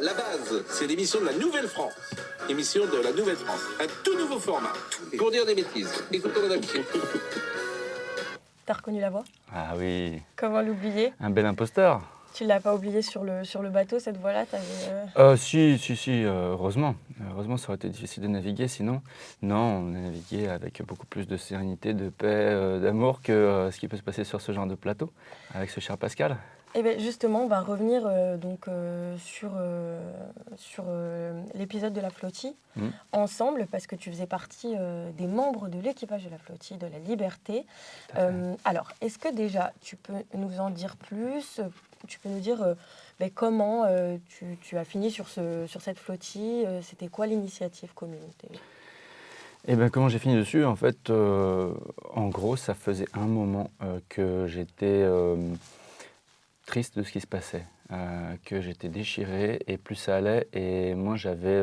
La base, c'est l'émission de la Nouvelle-France. Émission de la Nouvelle-France. Un tout nouveau format. Pour dire des bêtises. Écoutons Madame Q. T'as reconnu la voix? Ah oui, Comment l'oublier? un bel imposteur. Tu l'as pas oublié sur le bateau, cette voix-là? Si, heureusement. Heureusement, ça aurait été difficile de naviguer sinon. Non, on a navigué avec beaucoup plus de sérénité, de paix, d'amour que ce qui peut se passer sur ce genre de plateau, avec ce cher Pascal. Eh bien justement, on va revenir sur l'épisode de la flottille ensemble, parce que tu faisais partie des membres de l'équipage de la flottille de la Liberté. Alors, est-ce que déjà, tu peux nous en dire plus? Tu peux nous dire comment tu as fini sur cette flottille? C'était quoi l'initiative communauté? Et bien, comment j'ai fini dessus? En fait, en gros, ça faisait un moment que j'étais triste de ce qui se passait, que j'étais déchiré et plus ça allait et moins j'avais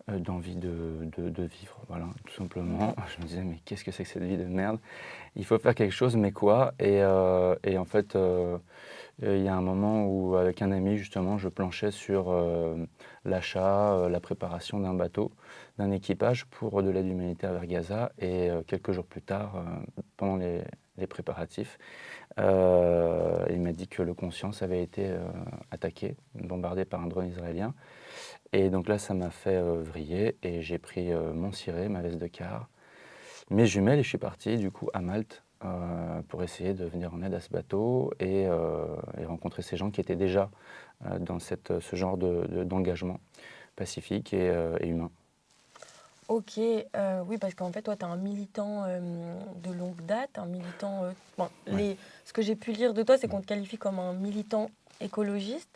d'envie de vivre, voilà, tout simplement. Je me disais, mais qu'est-ce que c'est que cette vie de merde? Il faut faire quelque chose, mais quoi? Et en fait, il y a un moment où, avec un ami, justement, je planchais sur l'achat, la préparation d'un bateau, d'un équipage pour de l'aide humanitaire vers Gaza. Et quelques jours plus tard, pendant les préparatifs, il m'a dit que le Conscience avait été attaqué, bombardé par un drone israélien. Et donc là, ça m'a fait vriller et j'ai pris mon ciré, ma veste de quart, mes jumelles et je suis parti du coup à Malte pour essayer de venir en aide à ce bateau et rencontrer ces gens qui étaient déjà dans ce genre d'engagement pacifique et humain. Ok, oui, parce qu'en fait, toi, tu es un militant de longue date, un militant... ce que j'ai pu lire de toi, c'est qu'on te qualifie comme un militant écologiste.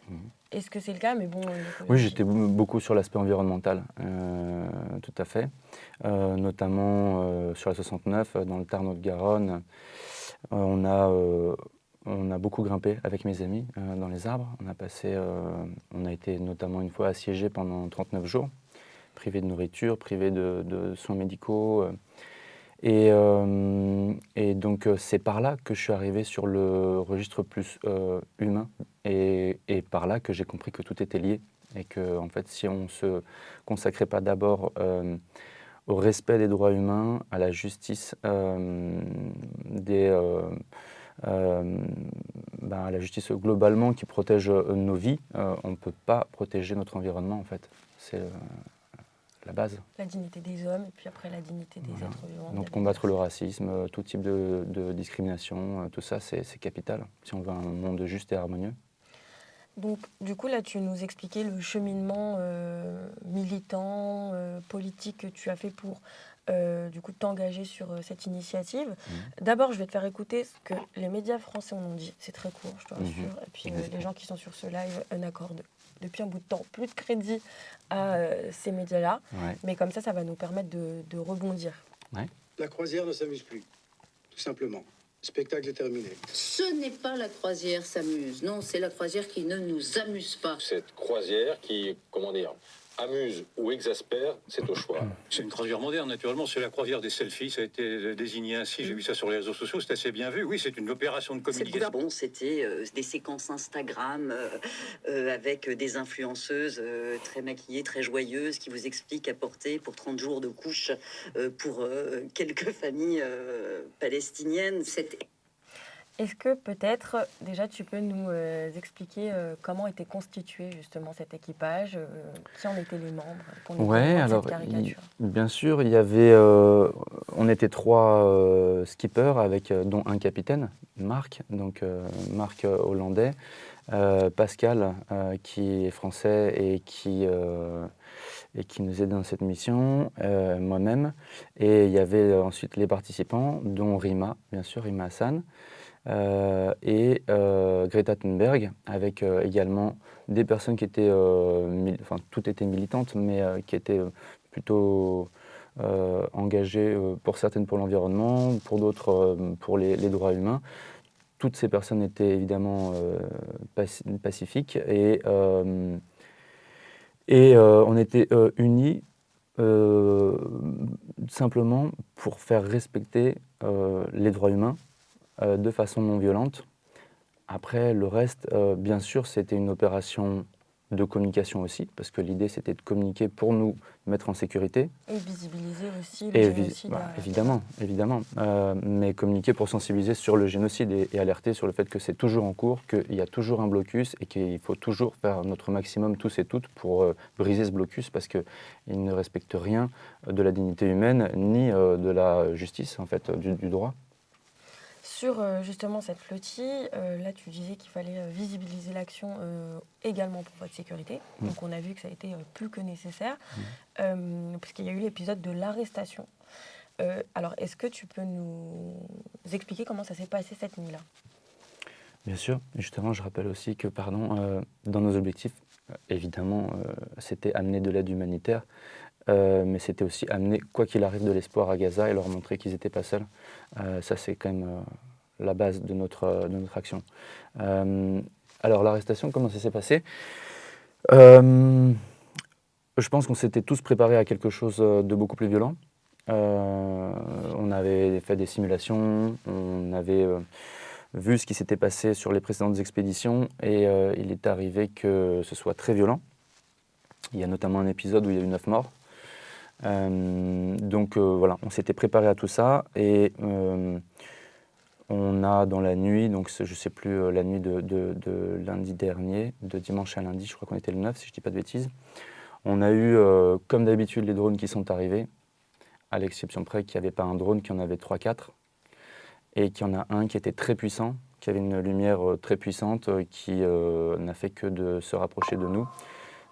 Est-ce que c'est le cas? Mais bon, oui, j'étais beaucoup sur l'aspect environnemental, tout à fait. Notamment sur la 69, dans le Tarn-Haute-Garonne, on a beaucoup grimpé avec mes amis dans les arbres. On a été notamment une fois assiégés pendant 39 jours, privés de nourriture, privés de soins médicaux. Et donc c'est par là que je suis arrivé sur le registre plus humain et par là que j'ai compris que tout était lié et que en fait si on ne se consacrait pas d'abord au respect des droits humains, à la justice à la justice globalement qui protège nos vies, on ne peut pas protéger notre environnement en fait. C'est la base. La dignité des hommes et puis après la dignité des êtres vivants. Donc combattre le racisme, tout type de discrimination, tout ça c'est capital si on veut un monde juste et harmonieux. Donc du coup là tu nous expliquais le cheminement militant, politique que tu as fait pour du coup t'engager sur cette initiative. D'abord je vais te faire écouter ce que les médias français en ont dit, c'est très court je te rassure, et puis les gens qui sont sur ce live n'accordent depuis un bout de temps plus de crédit à ces médias-là, mais comme ça va nous permettre de rebondir. Ouais. La croisière ne s'amuse plus, tout simplement. Le spectacle est terminé. Ce n'est pas la croisière s'amuse, non, c'est la croisière qui ne nous amuse pas. Cette croisière qui, amuse ou exaspère, c'est au choix. C'est une croisière moderne, naturellement. C'est la croisière des selfies. Ça a été désigné ainsi. J'ai vu ça sur les réseaux sociaux. C'est assez bien vu. Oui, c'est une opération de communication. Bon, c'était des séquences Instagram avec des influenceuses très maquillées, très joyeuses, qui vous expliquent à porter pour 30 jours de couche pour quelques familles palestiniennes. Est-ce que peut-être, déjà, tu peux nous expliquer comment était constitué justement cet équipage, qui en étaient les membres pour nous présenter cette caricature? Bien sûr, il y avait, on était 3 skippers, dont un capitaine, Marc, Marc hollandais, Pascal, qui est français et qui nous aide dans cette mission, moi-même. Et il y avait ensuite les participants, dont Rima, bien sûr, Rima Hassan. Et Greta Thunberg, avec également des personnes qui étaient, toutes étaient militantes, mais qui étaient plutôt engagées, pour certaines pour l'environnement, pour d'autres pour les droits humains. Toutes ces personnes étaient évidemment pacifiques et on était unis simplement pour faire respecter les droits humains de façon non violente. Après, le reste, bien sûr, c'était une opération de communication aussi, parce que l'idée c'était de communiquer pour nous mettre en sécurité. Et visibiliser aussi le Et génocide. évidemment, évidemment. Mais communiquer pour sensibiliser sur le génocide et alerter sur le fait que c'est toujours en cours, qu'il y a toujours un blocus et qu'il faut toujours faire notre maximum tous et toutes pour briser ce blocus parce qu'il ne respecte rien de la dignité humaine ni de la justice, en fait, du droit. Sur justement cette flottille, là tu disais qu'il fallait visibiliser l'action également pour votre sécurité. Donc on a vu que ça a été plus que nécessaire, puisqu'il y a eu l'épisode de l'arrestation. Alors est-ce que tu peux nous expliquer comment ça s'est passé cette nuit-là? Bien sûr, justement je rappelle aussi que dans nos objectifs, évidemment, c'était amener de l'aide humanitaire, mais c'était aussi amener, quoi qu'il arrive, de l'espoir à Gaza et leur montrer qu'ils n'étaient pas seuls. Ça, c'est quand même la base de notre action. Alors, l'arrestation, comment ça s'est passé? Je pense qu'on s'était tous préparés à quelque chose de beaucoup plus violent. On avait fait des simulations, on avait vu ce qui s'était passé sur les précédentes expéditions et il est arrivé que ce soit très violent. Il y a notamment un épisode où il y a eu 9 morts. Donc voilà, on s'était préparé à tout ça et on a dans la nuit, donc je ne sais plus, la nuit de lundi dernier, de dimanche à lundi, je crois qu'on était le 9 si je ne dis pas de bêtises, on a eu comme d'habitude les drones qui sont arrivés, à l'exception près qu'il n'y avait pas un drone, qu'il y en avait 3-4 et qu'il y en a un qui était très puissant, qui avait une lumière très puissante qui n'a fait que de se rapprocher de nous,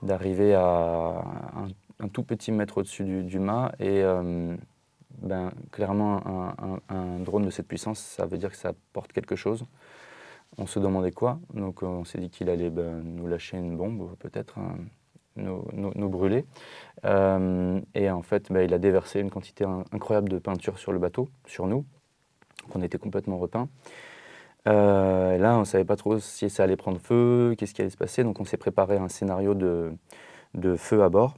d'arriver à un tout petit mètre au-dessus du mât et clairement un drone de cette puissance, ça veut dire que ça porte quelque chose. On se demandait quoi, donc on s'est dit qu'il allait nous lâcher une bombe, peut-être nous brûler. Et en fait, il a déversé une quantité incroyable de peinture sur le bateau, sur nous, qu'on était complètement repeints. Là, on ne savait pas trop si ça allait prendre feu, qu'est-ce qui allait se passer, donc on s'est préparé un scénario de feu à bord.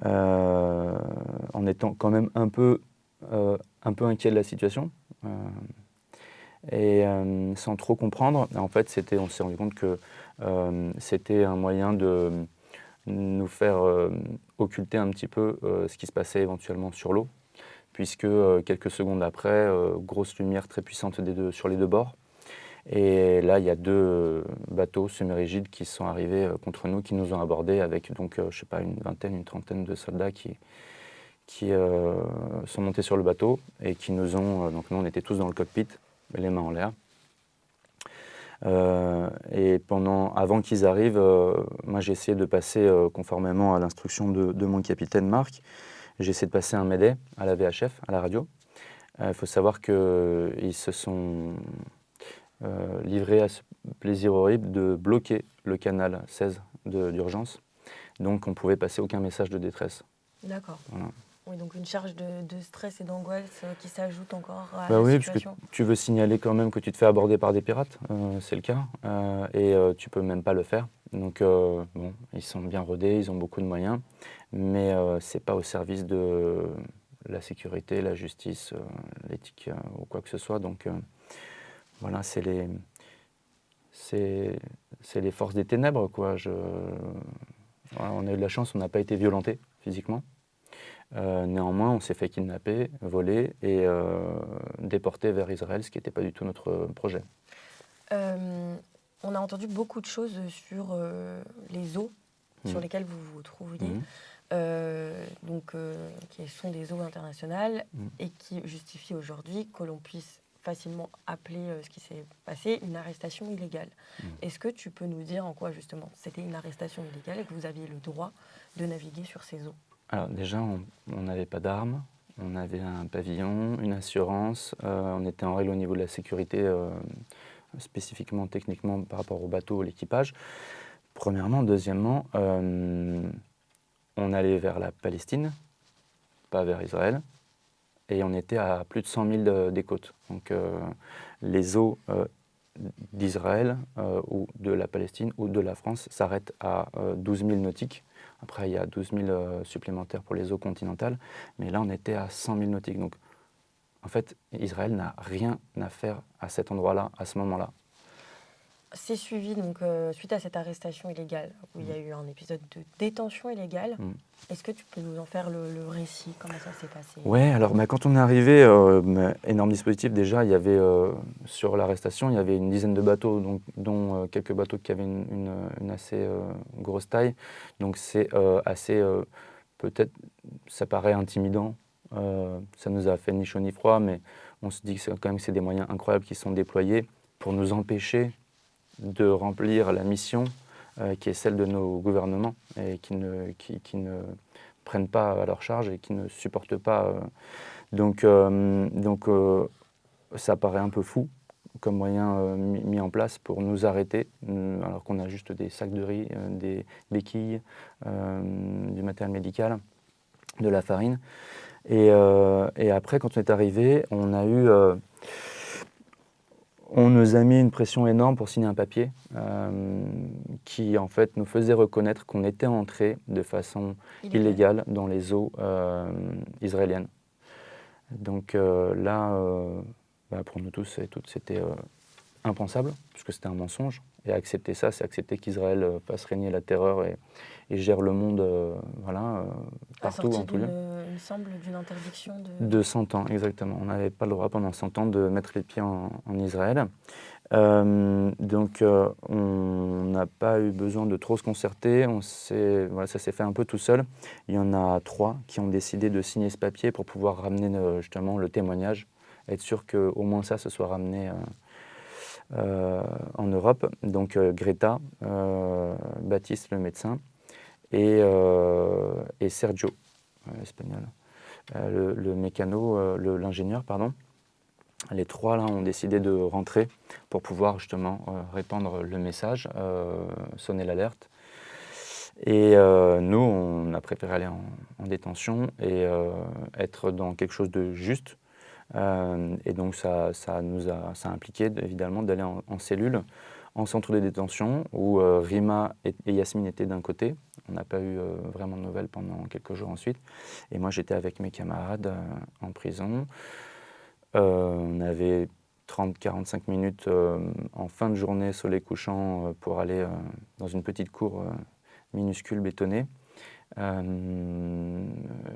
En étant quand même un peu inquiet de la situation et sans trop comprendre. En fait, on s'est rendu compte que c'était un moyen de nous faire occulter un petit peu ce qui se passait éventuellement sur l'eau, puisque quelques secondes après, grosse lumière très puissante sur les deux bords. Et là, il y a 2 bateaux semi-rigides qui sont arrivés contre nous, qui nous ont abordés avec donc, je sais pas, une vingtaine, une trentaine de soldats qui sont montés sur le bateau et qui nous ont... donc nous, on était tous dans le cockpit, les mains en l'air. Et avant qu'ils arrivent, moi j'ai essayé de passer conformément à l'instruction de mon capitaine Marc, j'ai essayé de passer un mayday à la VHF, à la radio. Il faut savoir qu'ils se sont... livré à ce plaisir horrible de bloquer le canal 16 d'urgence. Donc on ne pouvait passer aucun message de détresse. D'accord. Voilà. Oui, donc une charge de stress et d'angoisse qui s'ajoute encore à Oui, la parce que situation. tu veux signaler quand même que tu te fais aborder par des pirates, c'est le cas, et tu peux même pas le faire. Donc bon, ils sont bien rodés, ils ont beaucoup de moyens, mais c'est pas au service de la sécurité, la justice, l'éthique ou quoi que ce soit. Donc voilà, c'est les forces des ténèbres, quoi. Voilà, on a eu de la chance, on n'a pas été violentés physiquement. Néanmoins, on s'est fait kidnapper, voler et déporter vers Israël, ce qui n'était pas du tout notre projet. On a entendu beaucoup de choses sur les eaux sur lesquelles vous vous trouviez, qui sont des eaux internationales et qui justifient aujourd'hui que l'on puisse facilement appeler ce qui s'est passé une arrestation illégale. Est-ce que tu peux nous dire en quoi justement c'était une arrestation illégale et que vous aviez le droit de naviguer sur ces eaux? Alors déjà, on n'avait pas d'armes, on avait un pavillon, une assurance, on était en règle au niveau de la sécurité, spécifiquement, techniquement, par rapport au bateau, l'équipage. Premièrement. Deuxièmement, on allait vers la Palestine, pas vers Israël, et on était à plus de 100 000 des côtes. Donc les eaux d'Israël ou de la Palestine ou de la France s'arrêtent à 12 000 nautiques. Après, il y a 12 000 supplémentaires pour les eaux continentales, mais là, on était à 100 000 nautiques. Donc, en fait, Israël n'a rien à faire à cet endroit-là, à ce moment-là. c'est suivi donc suite à cette arrestation illégale où il y a eu un épisode de détention illégale. Est-ce que tu peux nous en faire le récit? Comment ça s'est passé? Ouais, alors quand on est arrivé, énorme dispositif déjà, il y avait sur l'arrestation, il y avait une dizaine de bateaux, donc, dont quelques bateaux qui avaient une assez grosse taille. Donc c'est assez, peut-être, ça paraît intimidant, ça nous a fait ni chaud ni froid, mais on se dit que c'est quand même des moyens incroyables qui sont déployés pour nous empêcher de remplir la mission qui est celle de nos gouvernements et qui ne prennent pas à leur charge et qui ne supportent pas. Donc, ça paraît un peu fou comme moyen mis en place pour nous arrêter, alors qu'on a juste des sacs de riz, des béquilles, du matériel médical, de la farine. Et après, quand on est arrivé, on nous a mis une pression énorme pour signer un papier qui, en fait, nous faisait reconnaître qu'on était entré de façon illégale dans les eaux israéliennes. Donc là, pour nous tous et toutes, c'était impensable, puisque c'était un mensonge. Et accepter ça, c'est accepter qu'Israël fasse régner la terreur et gère le monde partout, en tout lieu. Il me semble, d'une interdiction De 100 ans, exactement. On n'avait pas le droit pendant 100 ans de mettre les pieds en Israël. Donc on n'a pas eu besoin de trop se concerter. Ça s'est fait un peu tout seul. Il y en a 3 qui ont décidé de signer ce papier pour pouvoir ramener justement le témoignage, être sûr qu'au moins ça se soit ramené en Europe. Donc Greta, Baptiste le médecin et Sergio, espagnol, le mécano, l'ingénieur, pardon. Les 3 là ont décidé de rentrer pour pouvoir justement répandre le message, sonner l'alerte. Et nous, on a préféré aller en détention et être dans quelque chose de juste. Et donc ça a impliqué évidemment d'aller en cellule, en centre de détention, où Rima et Yasmine étaient d'un côté. On n'a pas eu vraiment de nouvelles pendant quelques jours ensuite. Et moi, j'étais avec mes camarades en prison. On avait 30-45 minutes en fin de journée, soleil couchant, pour aller dans une petite cour minuscule bétonnée. Il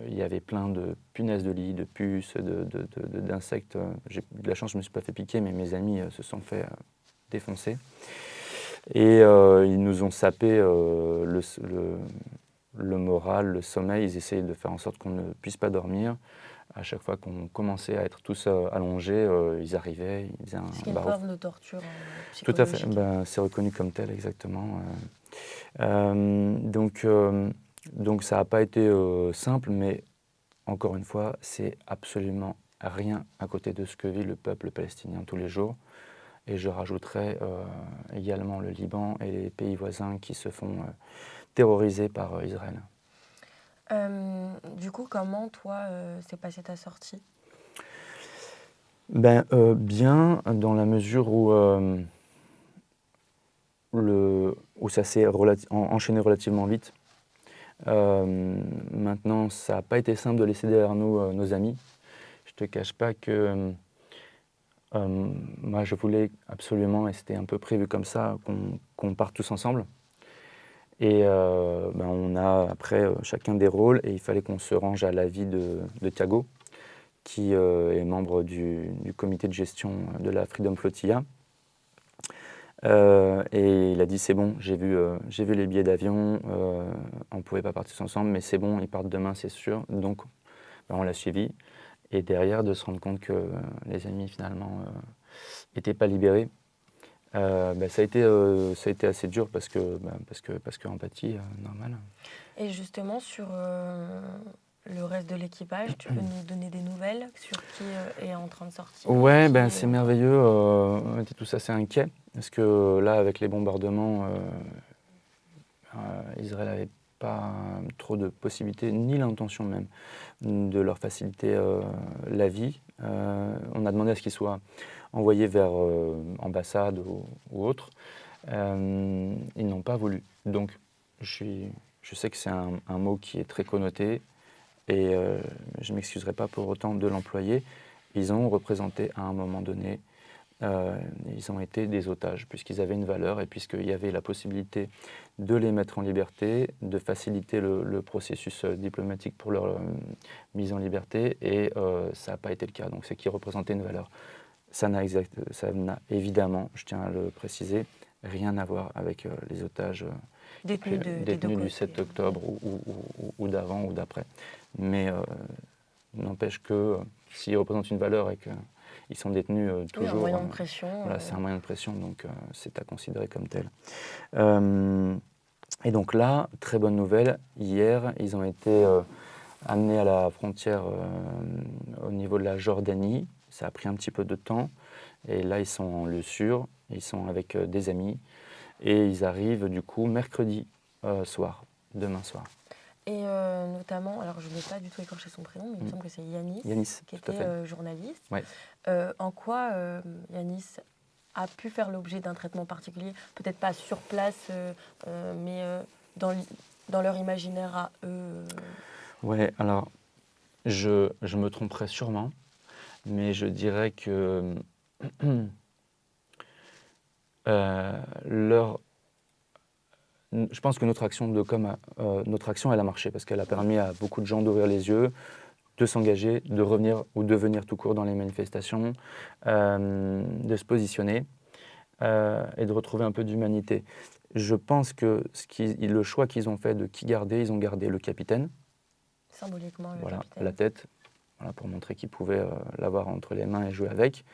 y avait plein de punaises de lit, de puces, d'insectes. J'ai eu de la chance, je ne me suis pas fait piquer, mais mes amis se sont fait défoncer. Et ils nous ont sapé le moral, le sommeil. Ils essayaient de faire en sorte qu'on ne puisse pas dormir. À chaque fois qu'on commençait à être tous allongés, ils arrivaient, ils faisaient un C'est une forme de torture Tout à fait, psychologique. c'est reconnu comme tel, exactement. Donc ça n'a pas été simple, mais encore une fois, c'est absolument rien à côté de ce que vit le peuple palestinien tous les jours. Et je rajouterai également le Liban et les pays voisins qui se font terroriser par Israël. Du coup, comment, toi, s'est passée ta sortie? Bien, dans la mesure où ça s'est enchaîné relativement vite. Maintenant, ça n'a pas été simple de laisser derrière nous nos amis. Je ne te cache pas que moi, je voulais absolument, et c'était un peu prévu comme ça, qu'on parte tous ensemble. Et on a après chacun des rôles et il fallait qu'on se range à l'avis de Thiago, qui est membre du comité de gestion de la Freedom Flotilla. Et il a dit c'est bon, j'ai vu les billets d'avion, on ne pouvait pas partir ensemble, mais c'est bon, ils partent demain, c'est sûr. Donc on l'a suivi. Et derrière, de se rendre compte que les amis finalement n'étaient pas libérés, ça a été assez dur parce que empathie, normal. Et justement, sur le reste de l'équipage, tu peux nous donner des nouvelles sur qui est en train de sortir? Ouais, c'est merveilleux. On était tous assez inquiets parce que là, avec les bombardements, Israël n'avait pas trop de possibilités, ni l'intention même, de leur faciliter la vie. On a demandé à ce qu'ils soient envoyés vers ambassade ou autre. Ils n'ont pas voulu. Donc, je sais que c'est un mot qui est très connoté et je ne m'excuserai pas pour autant de l'employer. Ils ont représenté à un moment donné ils ont été des otages, puisqu'ils avaient une valeur et puisqu'il y avait la possibilité de les mettre en liberté, de faciliter le processus diplomatique pour leur mise en liberté, et ça n'a pas été le cas. Donc c'est qu'ils représentaient une valeur. Ça n'a évidemment, je tiens à le préciser, rien à voir avec les otages Détenus des deux détenus du côtés. 7 octobre ou d'avant ou d'après. Mais n'empêche que s'ils représentent une valeur et qu'ils sont détenus Oui, un toujours, moyen de pression. voilà, c'est un moyen de pression, donc c'est à considérer comme tel. Et donc là, très bonne nouvelle, hier, ils ont été amenés à la frontière au niveau de la Jordanie. Ça a pris un petit peu de temps. Et là, ils sont en lieu sûr, ils sont avec des amis. Et ils arrivent du coup mercredi soir, demain soir. Et notamment, alors je ne vais pas du tout écorcher son prénom, mais il me semble que c'est Yanis, Yanis, qui tout à était fait. journaliste. Ouais. En quoi Yanis a pu faire l'objet d'un traitement particulier, peut-être pas sur place, mais dans leur imaginaire à eux Ouais, alors je me tromperais sûrement, mais je dirais que je pense que notre action de com, notre action, elle a marché parce qu'elle a permis à beaucoup de gens d'ouvrir les yeux, de s'engager, de revenir ou de venir tout court dans les manifestations, de se positionner et de retrouver un peu d'humanité. Je pense que le choix qu'ils ont fait de qui garder, ils ont gardé le capitaine, symboliquement, le voilà, capitaine. la tête, voilà, pour montrer qu'ils pouvaient l'avoir entre les mains et jouer avec.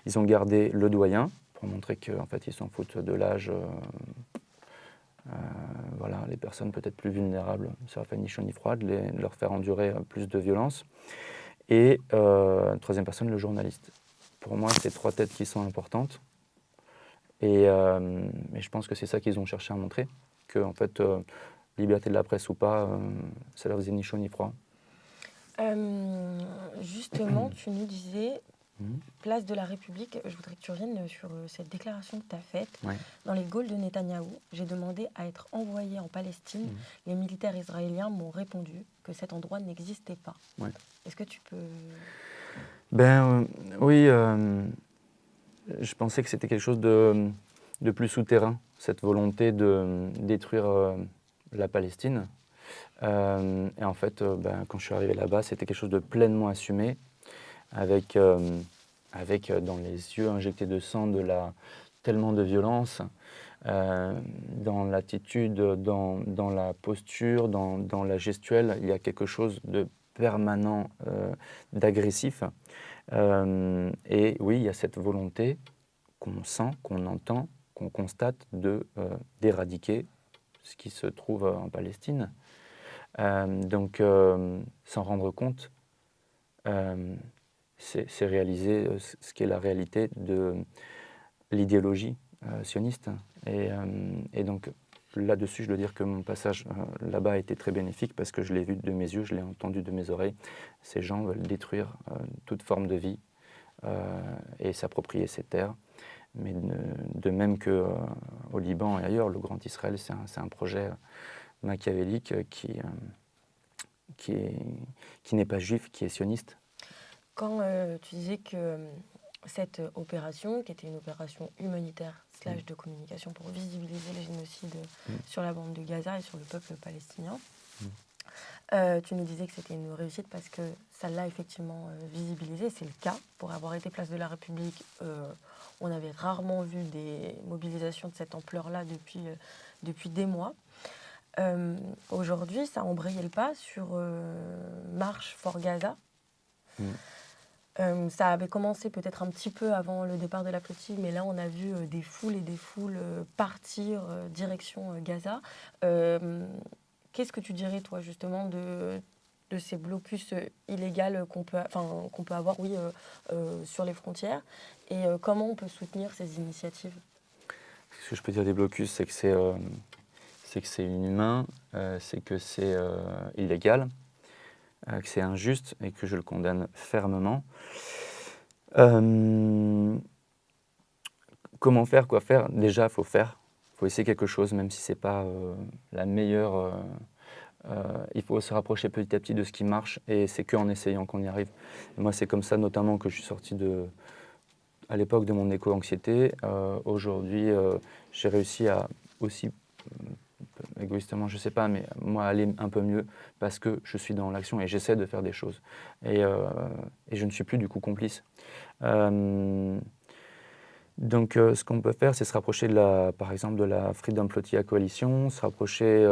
Ils ont gardé le doyen pour montrer qu'en fait ils s'en foutent de l'âge. Voilà, les personnes peut-être plus vulnérables, ça ne fait ni chaud ni froid, de leur faire endurer plus de violence. Et troisième personne, le journaliste. Pour moi, c'est trois têtes qui sont importantes. Et je pense que c'est ça qu'ils ont cherché à montrer, que en fait, liberté de la presse ou pas, ça leur faisait ni chaud ni froid. Justement, tu nous disais, place de la République, je voudrais que tu reviennes sur cette déclaration que tu as faite. Ouais. Dans les Gaules de Netanyahou, j'ai demandé à être envoyé en Palestine. Les militaires israéliens m'ont répondu que cet endroit n'existait pas. Ouais. Est-ce que tu peux... Oui, je pensais que c'était quelque chose de plus souterrain, cette volonté de détruire la Palestine. Et en fait, quand je suis arrivé là-bas, c'était quelque chose de pleinement assumé, avec dans les yeux injectés de sang tellement de violence, dans l'attitude, dans la posture, dans la gestuelle, il y a quelque chose de permanent, d'agressif. Et oui, il y a cette volonté qu'on sent, qu'on entend, qu'on constate d'éradiquer ce qui se trouve en Palestine. Donc, s'en rendre compte, c'est réaliser ce qu'est la réalité de l'idéologie sioniste. Et donc, là-dessus, je dois dire que mon passage là-bas a été très bénéfique parce que je l'ai vu de mes yeux, je l'ai entendu de mes oreilles. Ces gens veulent détruire toute forme de vie et s'approprier ces terres. Mais de même qu'au Liban et ailleurs, le Grand Israël, c'est un projet machiavélique qui n'est pas juif, qui est sioniste. Quand tu disais que cette opération, qui était une opération humanitaire / de communication pour visibiliser le génocide sur la bande de Gaza et sur le peuple palestinien, tu nous disais que c'était une réussite parce que ça l'a effectivement visibilisé. C'est le cas. Pour avoir été place de la République, on avait rarement vu des mobilisations de cette ampleur-là depuis des mois. Aujourd'hui, ça a embrayé le pas sur Marche for Gaza. Ça avait commencé peut-être un petit peu avant le départ de la flottille, mais là, on a vu des foules et des foules partir direction Gaza. Qu'est-ce que tu dirais, toi, justement, de ces blocus illégaux qu'on peut avoir sur les frontières et comment on peut soutenir ces initiatives? Ce que je peux dire des blocus, c'est que c'est inhumain, c'est que c'est illégal, que c'est injuste et que je le condamne fermement. Comment faire, quoi faire? Déjà, il faut faire. Il faut essayer quelque chose, même si ce n'est pas la meilleure... il faut se rapprocher petit à petit de ce qui marche et c'est qu'en essayant qu'on y arrive. Et moi, c'est comme ça notamment que je suis sorti à l'époque de mon éco-anxiété. Aujourd'hui, j'ai réussi à aussi, égoïstement, je ne sais pas, mais moi, aller un peu mieux parce que je suis dans l'action et j'essaie de faire des choses. Et je ne suis plus du coup complice. Donc, ce qu'on peut faire, c'est se rapprocher par exemple, de la Freedom Flotilla Coalition, se rapprocher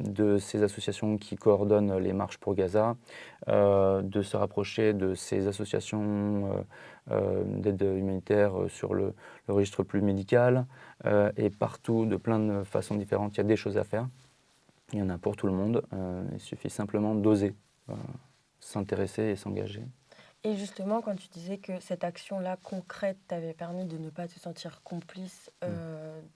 de ces associations qui coordonnent les marches pour Gaza, de se rapprocher de ces associations d'aide humanitaire sur le registre plus médical, et partout, de plein de façons différentes, il y a des choses à faire. Il y en a pour tout le monde. Il suffit simplement d'oser s'intéresser et s'engager. Et justement, quand tu disais que cette action-là concrète t'avait permis de ne pas te sentir complice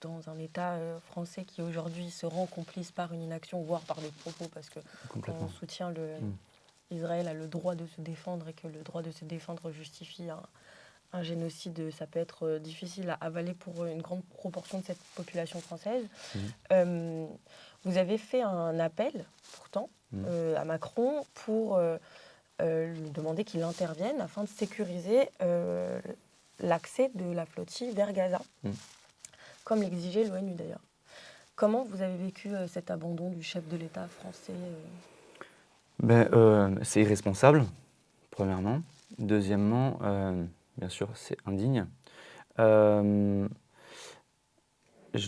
dans un État français qui aujourd'hui se rend complice par une inaction, voire par des propos, parce que quand on soutient Israël a le droit de se défendre et que le droit de se défendre justifie un génocide, ça peut être difficile à avaler pour une grande proportion de cette population française. Vous avez fait un appel, pourtant, à Macron pour lui demander qu'il intervienne afin de sécuriser l'accès de la flottille vers Gaza, comme l'exigeait l'ONU d'ailleurs. Comment vous avez vécu cet abandon du chef de l'État français C'est irresponsable, premièrement. Deuxièmement, bien sûr, c'est indigne. Je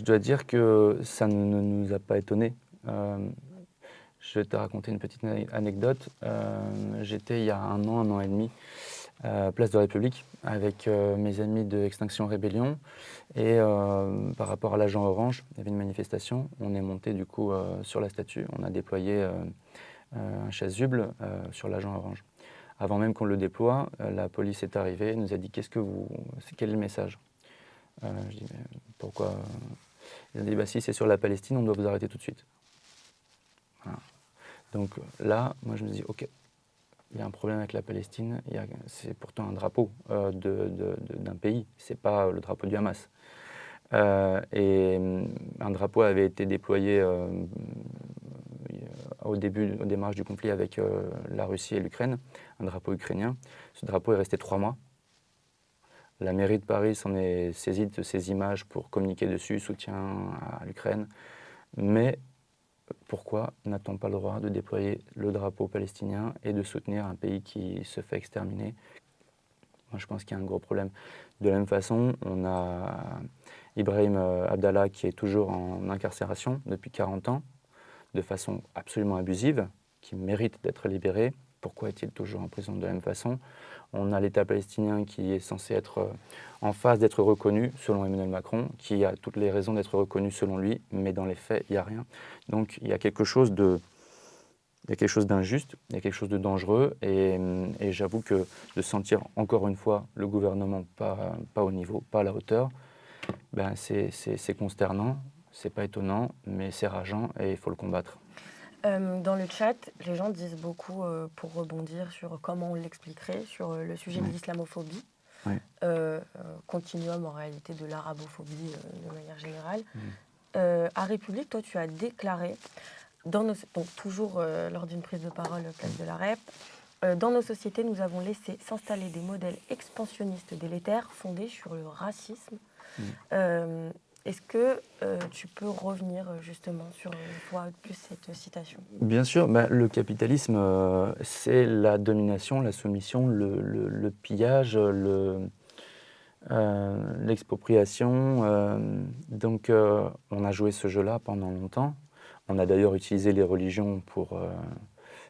dois dire que ça ne nous a pas étonnés. Je vais te raconter une petite anecdote. J'étais il y a un an et demi, place de la République, avec mes amis de Extinction Rébellion. Et par rapport à l'agent orange, il y avait une manifestation. On est monté du coup sur la statue. On a déployé un chasuble sur l'agent orange. Avant même qu'on le déploie, la police est arrivée, nous a dit quel est le message? Je dis mais pourquoi? Ils ont dit bah, si c'est sur la Palestine, on doit vous arrêter tout de suite. Voilà. Donc là, moi je me dis ok, il y a un problème avec la Palestine, c'est pourtant un drapeau d'un pays, c'est pas le drapeau du Hamas. Et un drapeau avait été déployé au démarrage du conflit avec la Russie et l'Ukraine, un drapeau ukrainien. Ce drapeau est resté 3 mois. La mairie de Paris s'en est saisie de ces images pour communiquer dessus, soutien à l'Ukraine. Mais pourquoi n'a-t-on pas le droit de déployer le drapeau palestinien et de soutenir un pays qui se fait exterminer? Moi, je pense qu'il y a un gros problème. De la même façon, on a Ibrahim Abdallah qui est toujours en incarcération depuis 40 ans, de façon absolument abusive, qui mérite d'être libéré. Pourquoi est-il toujours en prison de la même façon? On a l'État palestinien qui est censé être en phase d'être reconnu, selon Emmanuel Macron, qui a toutes les raisons d'être reconnu selon lui, mais dans les faits, il n'y a rien. Donc il y a quelque chose d'injuste, il y a quelque chose de dangereux, et j'avoue que de sentir encore une fois le gouvernement pas au niveau, pas à la hauteur, ben c'est consternant, c'est pas étonnant, mais c'est rageant et il faut le combattre. Dans le chat, les gens disent beaucoup, pour rebondir sur comment on l'expliquerait, sur le sujet de l'islamophobie, continuum en réalité de l'arabophobie de manière générale. À République, toi tu as déclaré, donc toujours lors d'une prise de parole place de la Rep, dans nos sociétés, nous avons laissé s'installer des modèles expansionnistes délétères fondés sur le racisme. Est-ce que tu peux revenir justement sur une fois de plus cette citation? Bien sûr, le capitalisme, c'est la domination, la soumission, le pillage, l'expropriation. Donc on a joué ce jeu-là pendant longtemps. On a d'ailleurs utilisé les religions pour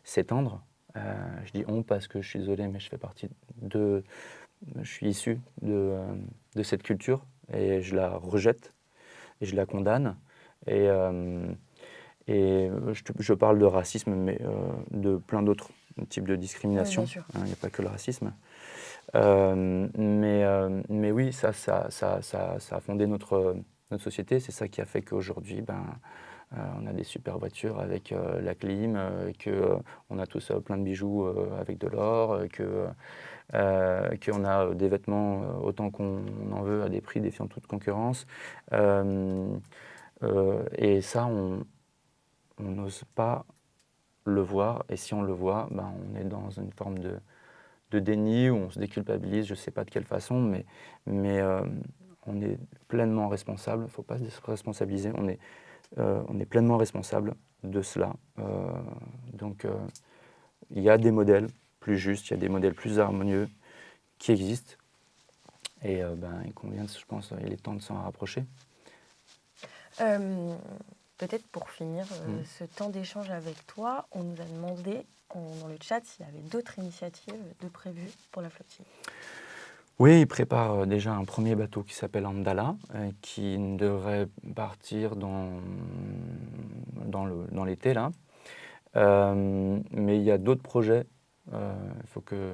s'étendre. Je dis on parce que je suis désolé, mais je suis issu de cette culture et je la rejette. Et je la condamne. Et je parle de racisme, mais de plein d'autres types de discrimination. Il n'y a pas que le racisme. Mais oui, ça a fondé notre société. C'est ça qui a fait qu'aujourd'hui, on a des super voitures avec la clim, qu'on a tous plein de bijoux avec de l'or, qu'on a des vêtements autant qu'on en veut à des prix défiant toute concurrence. Et ça, on n'ose pas le voir. Et si on le voit, on est dans une forme de de déni où on se déculpabilise, je ne sais pas de quelle façon, mais on est pleinement responsable. Il ne faut pas se responsabiliser. On est pleinement responsable de cela. Donc, il y a des modèles plus justes, il y a des modèles plus harmonieux qui existent. Et il convient, je pense, il est temps de s'en rapprocher. Peut-être pour finir ce temps d'échange avec toi, on nous a demandé dans le chat s'il y avait d'autres initiatives de prévues pour la flottille. Oui, il prépare déjà un premier bateau qui s'appelle Andala, qui devrait partir dans l'été, là. Mais il y a d'autres projets. Il faut que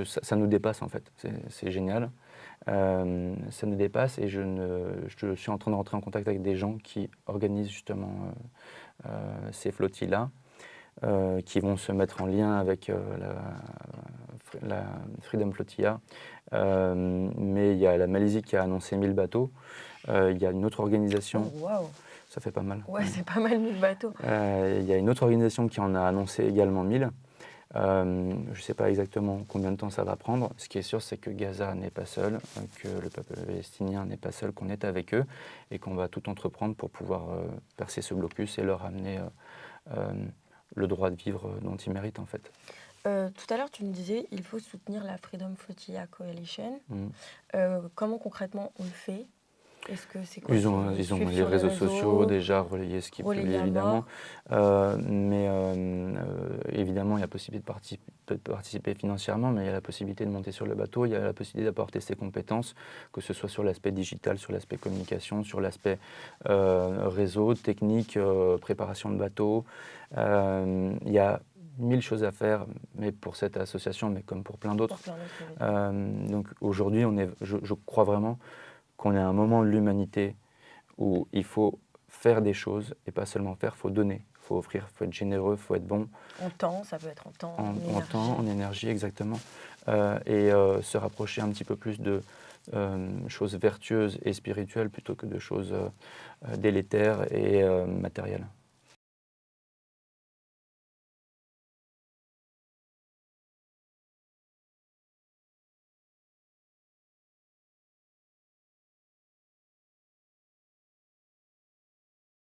ça nous dépasse, en fait. C'est génial. Ça nous dépasse et je suis en train de rentrer en contact avec des gens qui organisent justement ces flottilles-là, qui vont se mettre en lien avec la Freedom Flotilla. Mais il y a la Malaisie qui a annoncé 1000 bateaux. Il y a une autre organisation. Oh, waouh! Ça fait pas mal. Ouais, c'est pas mal 1000 bateaux. Il y a une autre organisation qui en a annoncé également 1000. Je ne sais pas exactement combien de temps ça va prendre. Ce qui est sûr, c'est que Gaza n'est pas seul, que le peuple palestinien n'est pas seul, qu'on est avec eux et qu'on va tout entreprendre pour pouvoir percer ce blocus et leur amener le droit de vivre dont ils méritent, en fait. Tout à l'heure, tu me disais il faut soutenir la Freedom Flotilla Coalition. Comment concrètement on le fait? Est-ce que c'est quoi? Ils ont les réseaux sociaux déjà, relayer ce qu'ils publient évidemment. Mais évidemment, il y a possibilité de participer financièrement, mais il y a la possibilité de monter sur le bateau, il y a la possibilité d'apporter ses compétences, que ce soit sur l'aspect digital, sur l'aspect communication, sur l'aspect réseau, technique, préparation de bateau. Il y a 1000 choses à faire, mais pour cette association, mais comme pour plein d'autres. Donc aujourd'hui, je crois vraiment qu'on est à un moment de l'humanité où il faut faire des choses et pas seulement faire, il faut donner, il faut offrir, il faut être généreux, il faut être bon. En temps, ça peut être en temps, en temps, en énergie, exactement. Et se rapprocher un petit peu plus de choses vertueuses et spirituelles plutôt que de choses délétères et matérielles.